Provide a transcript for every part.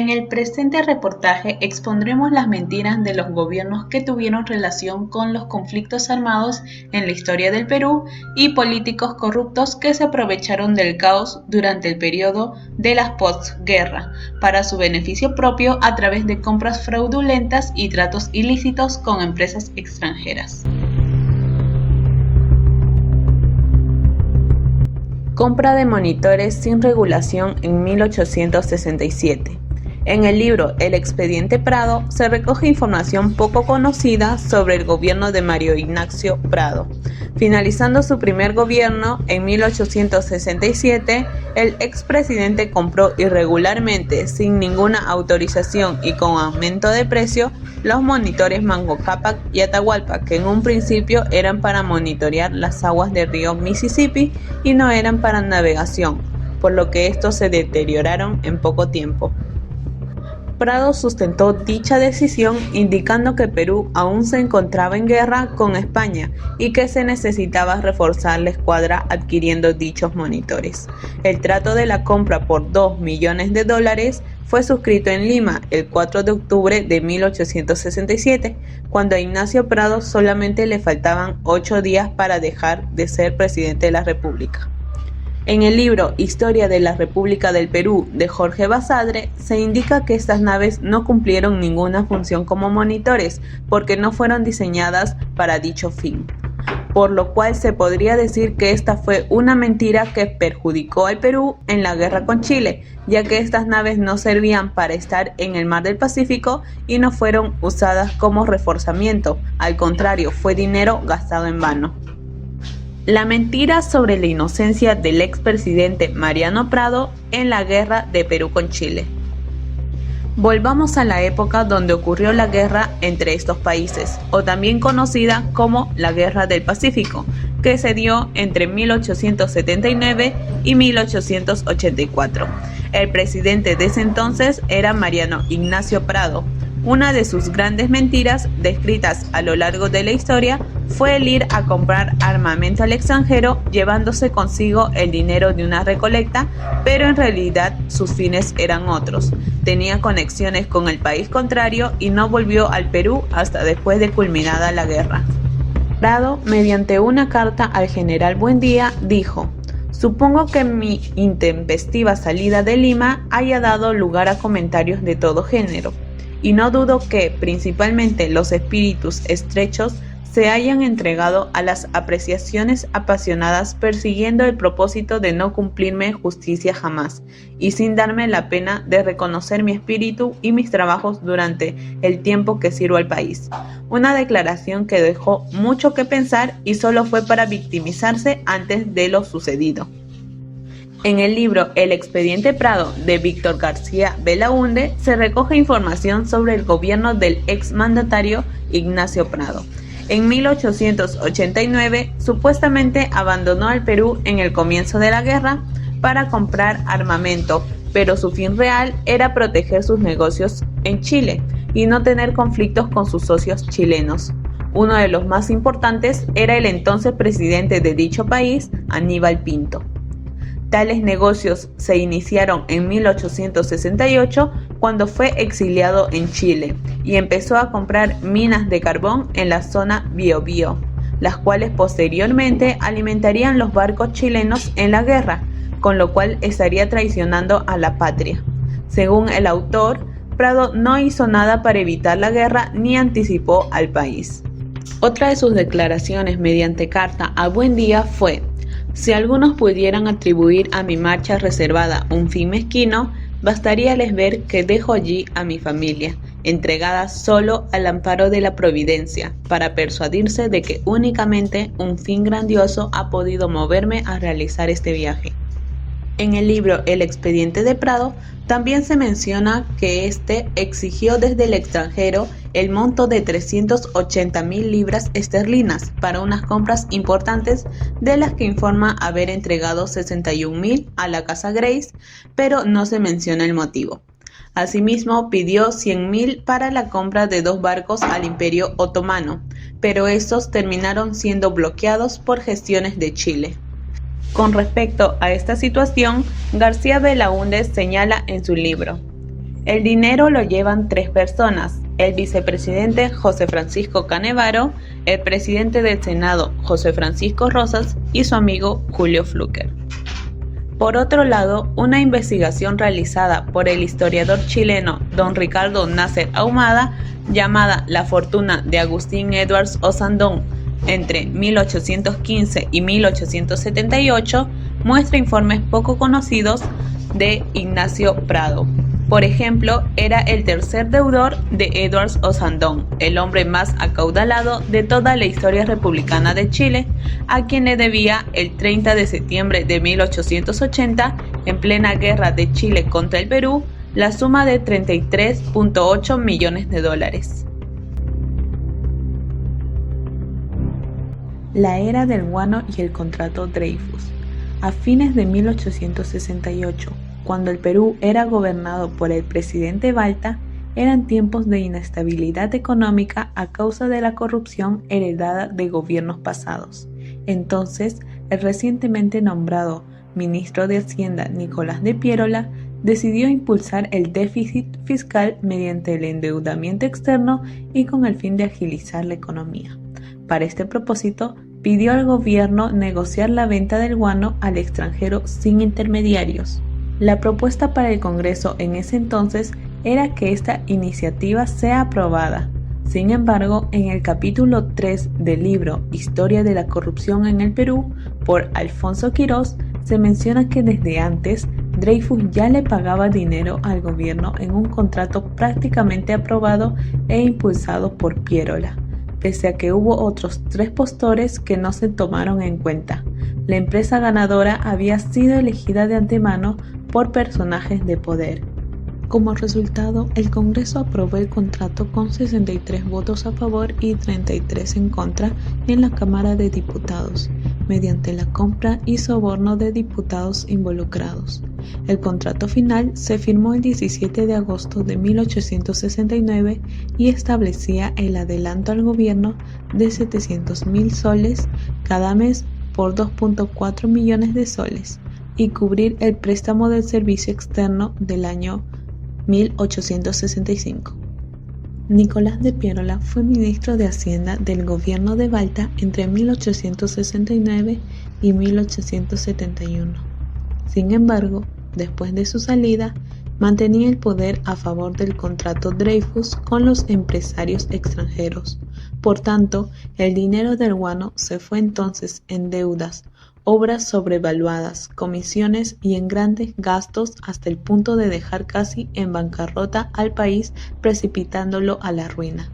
En el presente reportaje expondremos las mentiras de los gobiernos que tuvieron relación con los conflictos armados en la historia del Perú y políticos corruptos que se aprovecharon del caos durante el periodo de la posguerra para su beneficio propio a través de compras fraudulentas y tratos ilícitos con empresas extranjeras. Compra de monitores sin regulación en 1867. En el libro El expediente Prado se recoge información poco conocida sobre el gobierno de Mario Ignacio Prado. Finalizando su primer gobierno en 1867, el expresidente compró irregularmente, sin ninguna autorización y con aumento de precio, los monitores Mango Cápac y Atahualpa, que en un principio eran para monitorear las aguas del río Mississippi y no eran para navegación, por lo que estos se deterioraron en poco tiempo. Prado sustentó dicha decisión indicando que Perú aún se encontraba en guerra con España y que se necesitaba reforzar la escuadra adquiriendo dichos monitores. El trato de la compra por $2 millones fue suscrito en Lima el 4 de octubre de 1867, cuando a Ignacio Prado solamente le faltaban 8 días para dejar de ser presidente de la República. En el libro Historia de la República del Perú de Jorge Basadre se indica que estas naves no cumplieron ninguna función como monitores porque no fueron diseñadas para dicho fin, por lo cual se podría decir que esta fue una mentira que perjudicó al Perú en la guerra con Chile, ya que estas naves no servían para estar en el mar del Pacífico y no fueron usadas como reforzamiento, al contrario, fue dinero gastado en vano. La mentira sobre la inocencia del expresidente Mariano Prado en la guerra de Perú con Chile. Volvamos a la época donde ocurrió la guerra entre estos países, o también conocida como la Guerra del Pacífico, que se dio entre 1879 y 1884. El presidente de ese entonces era Mariano Ignacio Prado. Una de sus grandes mentiras, descritas a lo largo de la historia, fue el ir a comprar armamento al extranjero llevándose consigo el dinero de una recolecta, pero en realidad sus fines eran otros. Tenía conexiones con el país contrario y no volvió al Perú hasta después de culminada la guerra. Prado, mediante una carta al general Buendía, dijo: "Supongo que mi intempestiva salida de Lima haya dado lugar a comentarios de todo género, y no dudo que, principalmente los espíritus estrechos, se hayan entregado a las apreciaciones apasionadas persiguiendo el propósito de no cumplirme justicia jamás, y sin darme la pena de reconocer mi espíritu y mis trabajos durante el tiempo que sirvo al país". Una declaración que dejó mucho que pensar y solo fue para victimizarse antes de lo sucedido. En el libro El expediente Prado de Víctor García Belaúnde se recoge información sobre el gobierno del exmandatario Ignacio Prado. En 1889 supuestamente abandonó al Perú en el comienzo de la guerra para comprar armamento, pero su fin real era proteger sus negocios en Chile y no tener conflictos con sus socios chilenos. Uno de los más importantes era el entonces presidente de dicho país, Aníbal Pinto. Tales negocios se iniciaron en 1868 cuando fue exiliado en Chile y empezó a comprar minas de carbón en la zona Biobío, las cuales posteriormente alimentarían los barcos chilenos en la guerra, con lo cual estaría traicionando a la patria. Según el autor, Prado no hizo nada para evitar la guerra ni anticipó al país. Otra de sus declaraciones mediante carta a Buendía fue: "Si algunos pudieran atribuir a mi marcha reservada un fin mezquino, bastaríales ver que dejo allí a mi familia, entregada solo al amparo de la providencia, para persuadirse de que únicamente un fin grandioso ha podido moverme a realizar este viaje". En el libro El expediente de Prado también se menciona que este exigió desde el extranjero el monto de 380.000 libras esterlinas para unas compras importantes, de las que informa haber entregado 61.000 a la Casa Grace, pero no se menciona el motivo. Asimismo, pidió 100.000 para la compra de 2 barcos al Imperio Otomano, pero estos terminaron siendo bloqueados por gestiones de Chile. Con respecto a esta situación, García Belaúnde señala en su libro: El dinero lo llevan tres personas: el vicepresidente José Francisco Canevaro, el presidente del Senado José Francisco Rosas y su amigo Julio Fluker. Por otro lado, una investigación realizada por el historiador chileno don Ricardo Nasser Ahumada, llamada La fortuna de Agustín Edwards Ossandón entre 1815 y 1878, muestra informes poco conocidos de Ignacio Prado. Por ejemplo, era el tercer deudor de Edwards Ossandón, el hombre más acaudalado de toda la historia republicana de Chile, a quien le debía el 30 de septiembre de 1880, en plena guerra de Chile contra el Perú, la suma de 33.8 millones de dólares. La era del guano y el contrato Dreyfus. A fines de 1868, cuando el Perú era gobernado por el presidente Balta, eran tiempos de inestabilidad económica a causa de la corrupción heredada de gobiernos pasados. Entonces, el recientemente nombrado ministro de Hacienda Nicolás de Piérola decidió impulsar el déficit fiscal mediante el endeudamiento externo y con el fin de agilizar la economía. Para este propósito, pidió al gobierno negociar la venta del guano al extranjero sin intermediarios. La propuesta para el Congreso en ese entonces era que esta iniciativa sea aprobada. Sin embargo, en el capítulo 3 del libro Historia de la corrupción en el Perú, por Alfonso Quirós, se menciona que desde antes Dreyfus ya le pagaba dinero al gobierno en un contrato prácticamente aprobado e impulsado por Piérola, pese a que hubo otros 3 postores que no se tomaron en cuenta. La empresa ganadora había sido elegida de antemano por personajes de poder. Como resultado, el Congreso aprobó el contrato con 63 votos a favor y 33 en contra en la Cámara de Diputados, mediante la compra y soborno de diputados involucrados. El contrato final se firmó el 17 de agosto de 1869 y establecía el adelanto al gobierno de 700.000 soles cada mes por 2.4 millones de soles y cubrir el préstamo del servicio externo del año 1865. Nicolás de Piérola fue ministro de Hacienda del gobierno de Balta entre 1869 y 1871. Sin embargo, después de su salida, mantenía el poder a favor del contrato Dreyfus con los empresarios extranjeros. Por tanto, el dinero del guano se fue entonces en deudas, obras sobrevaluadas, comisiones y en grandes gastos hasta el punto de dejar casi en bancarrota al país, precipitándolo a la ruina.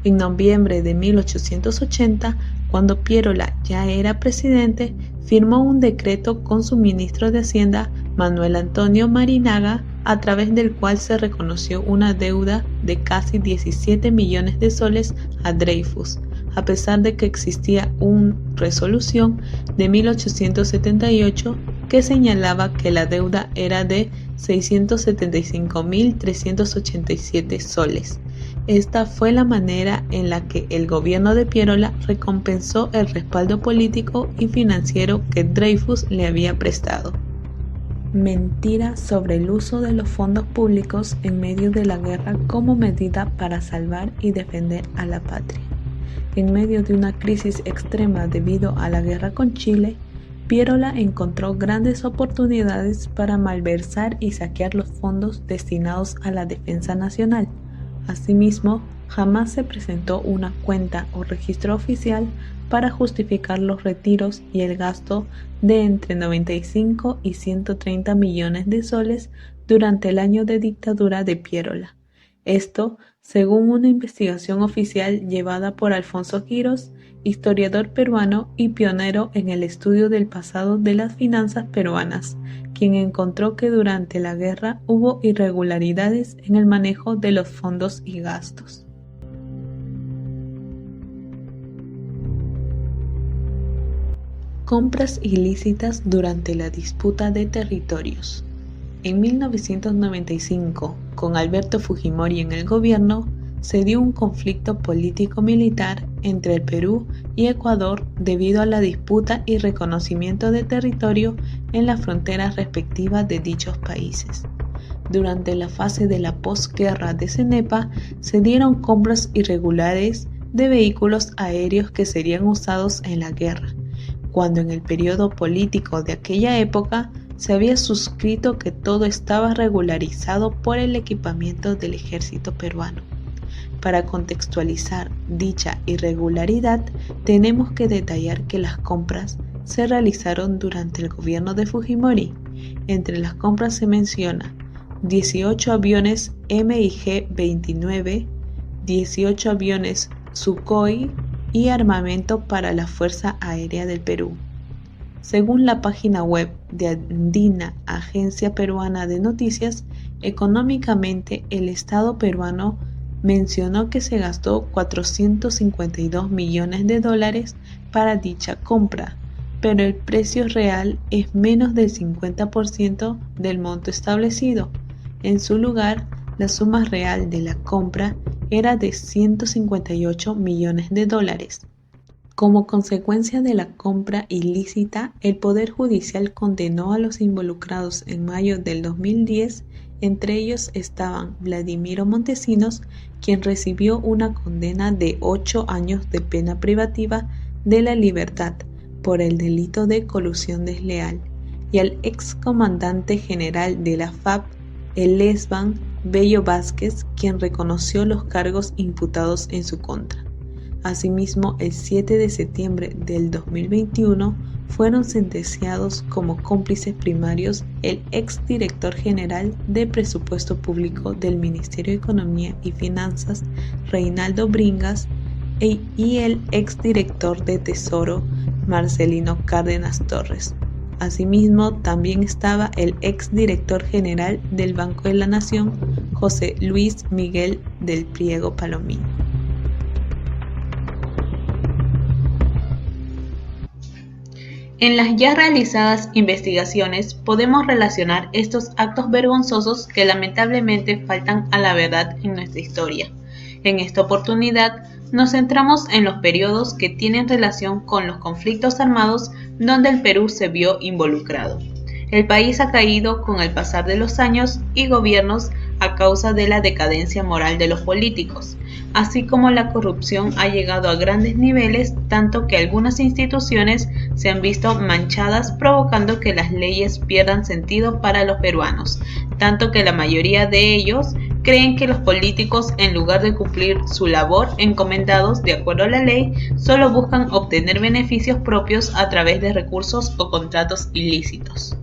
En noviembre de 1880, cuando Piérola ya era presidente, firmó un decreto con su ministro de Hacienda, Manuel Antonio Marinaga, a través del cual se reconoció una deuda de casi 17 millones de soles a Dreyfus, a pesar de que existía una resolución de 1878 que señalaba que la deuda era de 675.387 soles. Esta fue la manera en la que el gobierno de Piérola recompensó el respaldo político y financiero que Dreyfus le había prestado. Mentira sobre el uso de los fondos públicos en medio de la guerra como medida para salvar y defender a la patria. En medio de una crisis extrema debido a la guerra con Chile, Piérola encontró grandes oportunidades para malversar y saquear los fondos destinados a la defensa nacional. Asimismo, jamás se presentó una cuenta o registro oficial para justificar los retiros y el gasto de entre 95 y 130 millones de soles durante el año de dictadura de Piérola. Esto, según una investigación oficial llevada por Alfonso Quirós, historiador peruano y pionero en el estudio del pasado de las finanzas peruanas, quien encontró que durante la guerra hubo irregularidades en el manejo de los fondos y gastos. Compras ilícitas durante la disputa de territorios. En 1995, con Alberto Fujimori en el gobierno, se dio un conflicto político-militar entre el Perú y Ecuador debido a la disputa y reconocimiento de territorio en las fronteras respectivas de dichos países. Durante la fase de la posguerra de CENEPA se dieron compras irregulares de vehículos aéreos que serían usados en la guerra, cuando en el periodo político de aquella época se había suscrito que todo estaba regularizado por el equipamiento del ejército peruano. Para contextualizar dicha irregularidad, tenemos que detallar que las compras se realizaron durante el gobierno de Fujimori. Entre las compras se menciona 18 aviones MiG-29, 18 aviones Sukhoi y armamento para la Fuerza Aérea del Perú. Según la página web de Andina, Agencia Peruana de Noticias, económicamente el Estado peruano mencionó que se gastó 452 millones de dólares para dicha compra, pero el precio real es menos del 50% del monto establecido. En su lugar, la suma real de la compra era de 158 millones de dólares. Como consecuencia de la compra ilícita, el Poder Judicial condenó a los involucrados en mayo del 2010. Entre ellos estaban Vladimiro Montesinos, quien recibió una condena de 8 años de pena privativa de la libertad por el delito de colusión desleal, y al excomandante general de la FAP, el Esban Bello Vázquez, quien reconoció los cargos imputados en su contra. Asimismo, el 7 de septiembre del 2021 fueron sentenciados como cómplices primarios el exdirector general de Presupuesto Público del Ministerio de Economía y Finanzas, Reinaldo Bringas, y el exdirector de Tesoro, Marcelino Cárdenas Torres. Asimismo, también estaba el exdirector general del Banco de la Nación, José Luis Miguel del Priego Palomino. En las ya realizadas investigaciones podemos relacionar estos actos vergonzosos que lamentablemente faltan a la verdad en nuestra historia. En esta oportunidad nos centramos en los periodos que tienen relación con los conflictos armados donde el Perú se vio involucrado. El país ha caído con el pasar de los años y gobiernos a causa de la decadencia moral de los políticos, así como la corrupción ha llegado a grandes niveles, tanto que algunas instituciones se han visto manchadas, provocando que las leyes pierdan sentido para los peruanos, tanto que la mayoría de ellos creen que los políticos, en lugar de cumplir su labor encomendados de acuerdo a la ley, solo buscan obtener beneficios propios a través de recursos o contratos ilícitos.